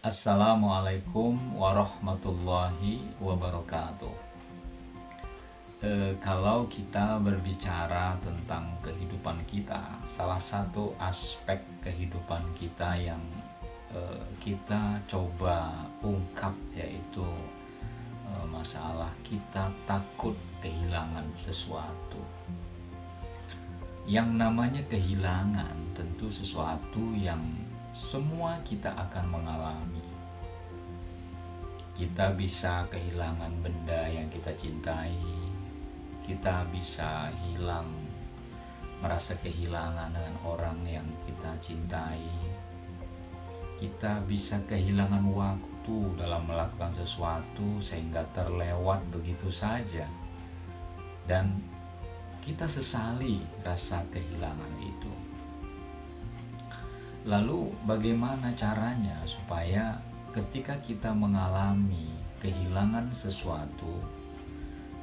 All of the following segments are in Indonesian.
Assalamualaikum warahmatullahi wabarakatuh. Kalau kita berbicara tentang kehidupan kita, salah satu aspek kehidupan kita yang kita coba ungkap yaitu masalah kita takut kehilangan sesuatu. Yang namanya kehilangan tentu sesuatu yang semua kita akan mengalami. Kita bisa kehilangan benda yang kita cintai, kita bisa merasa kehilangan dengan orang yang kita cintai, kita bisa kehilangan waktu dalam melakukan sesuatu sehingga terlewat begitu saja, dan kita sesali rasa kehilangan itu. Lalu bagaimana caranya supaya ketika kita mengalami kehilangan sesuatu,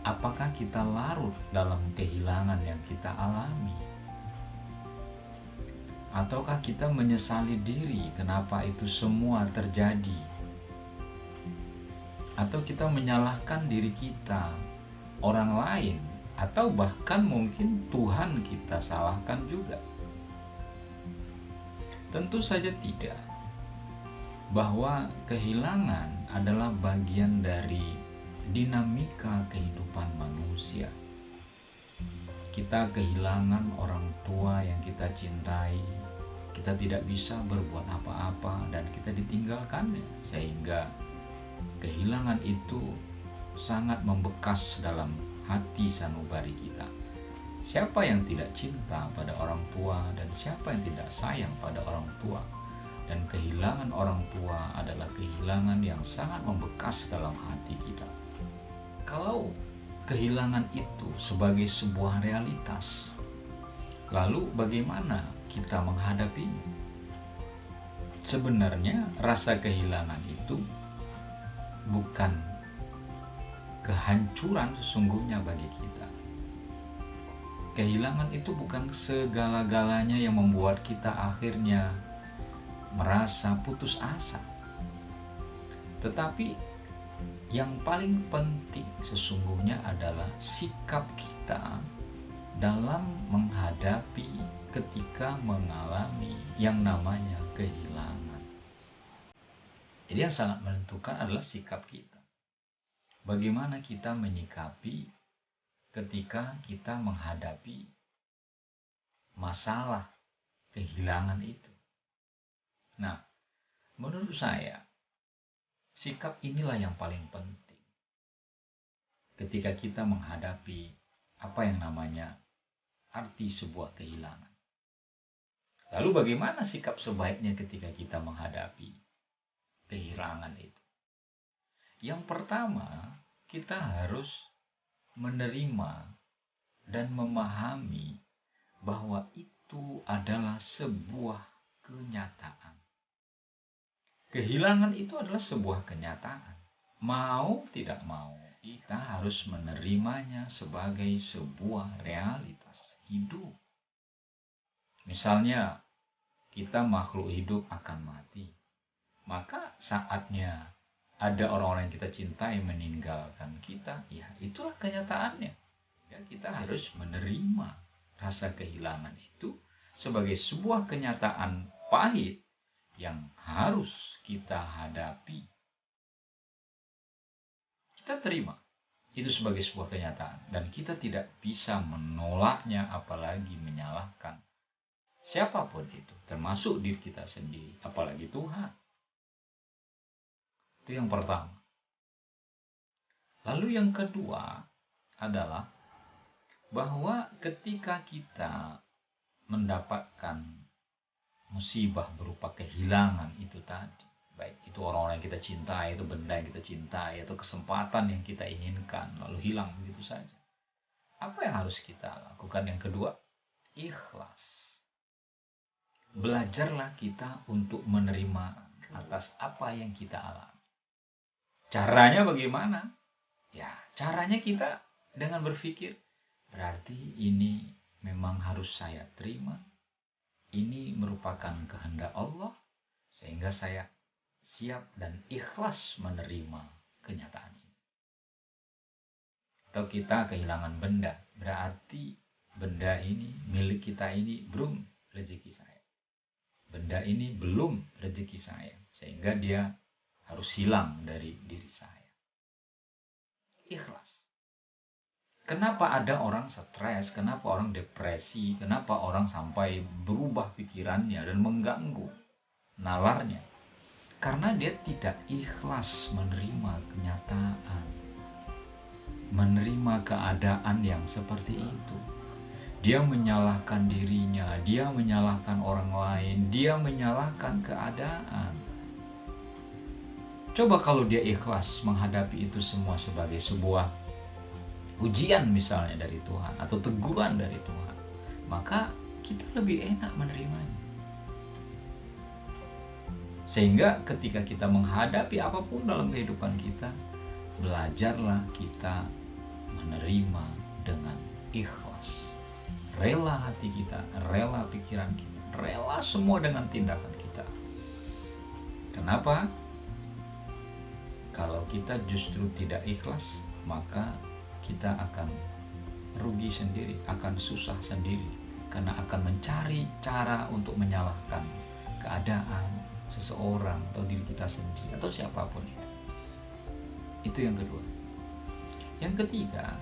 apakah kita larut dalam kehilangan yang kita alami? Ataukah kita menyesali diri kenapa itu semua terjadi? Atau kita menyalahkan diri kita, orang lain, atau bahkan mungkin Tuhan kita salahkan juga? Tentu saja tidak. Bahwa kehilangan adalah bagian dari dinamika kehidupan manusia. Kita kehilangan orang tua yang kita cintai, kita tidak bisa berbuat apa-apa dan kita ditinggalkannya, sehingga kehilangan itu sangat membekas dalam hati sanubari kita. Siapa yang tidak cinta pada orang tua dan siapa yang tidak sayang pada orang tua? Dan kehilangan orang tua adalah kehilangan yang sangat membekas dalam hati kita. Kalau kehilangan itu sebagai sebuah realitas, lalu bagaimana kita menghadapinya? Sebenarnya rasa kehilangan itu bukan kehancuran sesungguhnya bagi kita. Kehilangan itu bukan segala-galanya yang membuat kita akhirnya merasa putus asa. Tetapi yang paling penting sesungguhnya adalah sikap kita dalam menghadapi ketika mengalami yang namanya kehilangan. Jadi yang sangat menentukan adalah sikap kita. Bagaimana kita menyikapi ketika kita menghadapi masalah kehilangan itu. Nah, menurut saya, sikap inilah yang paling penting ketika kita menghadapi apa yang namanya arti sebuah kehilangan. Lalu bagaimana sikap sebaiknya ketika kita menghadapi kehilangan itu? Yang pertama, kita harus menerima dan memahami bahwa itu adalah sebuah kenyataan. Kehilangan itu adalah sebuah kenyataan. Mau tidak mau, kita harus menerimanya sebagai sebuah realitas hidup. Misalnya, kita makhluk hidup akan mati. Maka saatnya ada orang-orang yang kita cintai meninggalkan kita, ya itulah kenyataannya. Ya, kita harus menerima rasa kehilangan itu sebagai sebuah kenyataan pahit yang harus kita hadapi. Kita terima itu sebagai sebuah kenyataan dan kita tidak bisa menolaknya, apalagi menyalahkan siapapun itu, termasuk diri kita sendiri, apalagi Tuhan. Itu yang pertama. Lalu yang kedua adalah bahwa ketika kita mendapatkan musibah berupa kehilangan itu tadi, baik itu orang-orang yang kita cintai, itu benda yang kita cintai, atau kesempatan yang kita inginkan lalu hilang begitu saja, apa yang harus kita lakukan? Yang kedua, ikhlas. Belajarlah kita untuk menerima atas apa yang kita alami. Caranya bagaimana? Ya, caranya kita dengan berpikir, berarti ini memang harus saya terima. Ini merupakan kehendak Allah, sehingga saya siap dan ikhlas menerima kenyataan ini. Atau kita kehilangan benda, berarti benda ini milik kita ini belum rezeki saya. Benda ini belum rezeki saya, sehingga dia harus hilang dari diri saya. Ikhlas. Kenapa ada orang stres, kenapa orang depresi, kenapa orang sampai berubah pikirannya dan mengganggu nalarnya? Karena dia tidak ikhlas menerima kenyataan, menerima keadaan yang seperti itu. Dia menyalahkan dirinya, dia menyalahkan orang lain, dia menyalahkan keadaan. Coba kalau dia ikhlas menghadapi itu semua sebagai sebuah ujian misalnya dari Tuhan atau teguran dari Tuhan, maka kita lebih enak menerimanya. Sehingga ketika kita menghadapi apapun dalam kehidupan kita, belajarlah kita menerima dengan ikhlas. Rela hati kita, rela pikiran kita, rela semua dengan tindakan kita. Kenapa? Kalau kita justru tidak ikhlas, maka kita akan rugi sendiri, akan susah sendiri, karena akan mencari cara untuk menyalahkan keadaan seseorang atau diri kita sendiri atau siapapun itu. Itu yang kedua. Yang ketiga,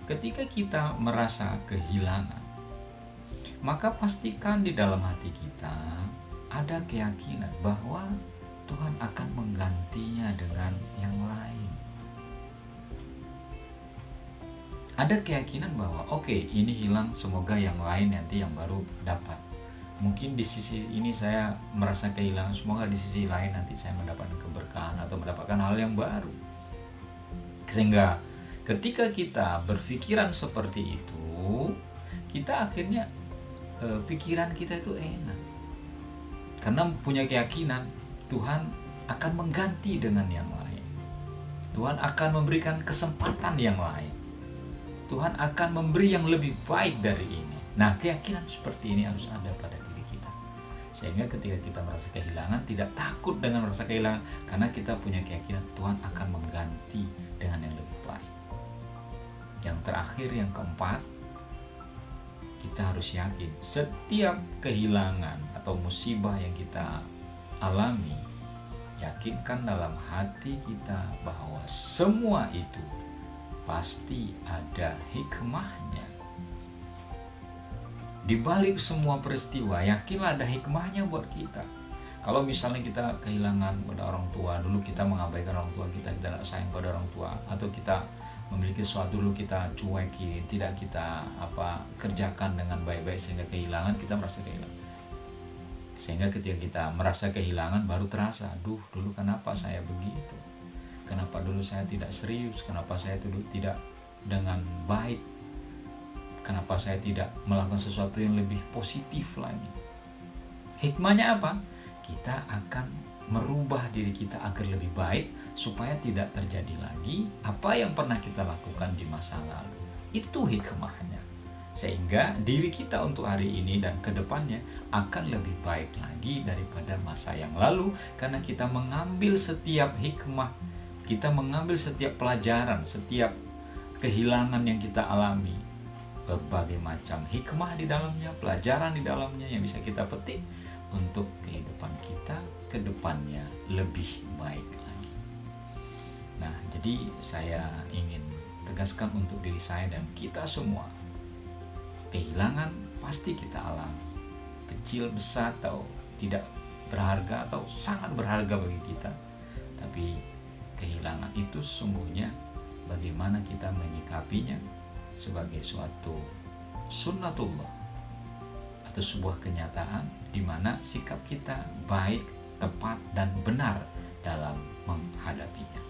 ketika kita merasa kehilangan, maka pastikan di dalam hati kita ada keyakinan bahwa Tuhan akan menggantinya dengan yang lain. Ada keyakinan bahwa oke, ini hilang, semoga yang lain nanti yang baru dapat. Mungkin di sisi ini saya merasa kehilangan, semoga di sisi lain nanti saya mendapatkan keberkahan atau mendapatkan hal yang baru. Sehingga ketika kita berpikiran seperti itu, kita akhirnya pikiran kita itu enak. Karena punya keyakinan Tuhan akan mengganti dengan yang lain. Tuhan akan memberikan kesempatan yang lain. Tuhan akan memberi yang lebih baik dari ini. Nah, keyakinan seperti ini harus ada pada diri kita. Sehingga ketika kita merasa kehilangan, tidak takut dengan merasa kehilangan, karena kita punya keyakinan Tuhan akan mengganti dengan yang lebih baik. Yang terakhir, yang keempat, kita harus yakin setiap kehilangan atau musibah yang kita alami, yakinkan dalam hati kita bahwa semua itu pasti ada hikmahnya. Di balik semua peristiwa, yakinlah ada hikmahnya buat kita. Kalau misalnya kita kehilangan pada orang tua, dulu kita mengabaikan orang tua kita tidak sayang pada orang tua, atau kita memiliki sesuatu dulu kita cuekin, tidak kita kerjakan dengan baik-baik sehingga kehilangan, kita merasa kehilangan. Sehingga ketika kita merasa kehilangan baru terasa, aduh dulu kenapa saya begitu? Kenapa dulu saya tidak serius? Kenapa saya dulu tidak dengan baik? Kenapa saya tidak melakukan sesuatu yang lebih positif lagi? Hikmahnya apa? Kita akan merubah diri kita agar lebih baik supaya tidak terjadi lagi apa yang pernah kita lakukan di masa lalu. Itu hikmahnya. Sehingga diri kita untuk hari ini dan ke depannya akan lebih baik lagi daripada masa yang lalu, karena kita mengambil setiap hikmah, kita mengambil setiap pelajaran, setiap kehilangan yang kita alami, berbagai macam hikmah di dalamnya, pelajaran di dalamnya yang bisa kita petik untuk kehidupan kita ke depannya lebih baik lagi. Nah, jadi saya ingin tegaskan untuk diri saya dan kita semua, kehilangan pasti kita alami, kecil, besar, atau tidak berharga atau sangat berharga bagi kita. Tapi kehilangan itu sesungguhnya bagaimana kita menyikapinya sebagai suatu sunnatullah atau sebuah kenyataan di mana sikap kita baik, tepat, dan benar dalam menghadapinya.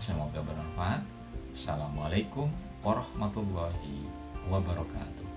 Semoga bermanfaat. Assalamualaikum warahmatullahi wabarakatuh.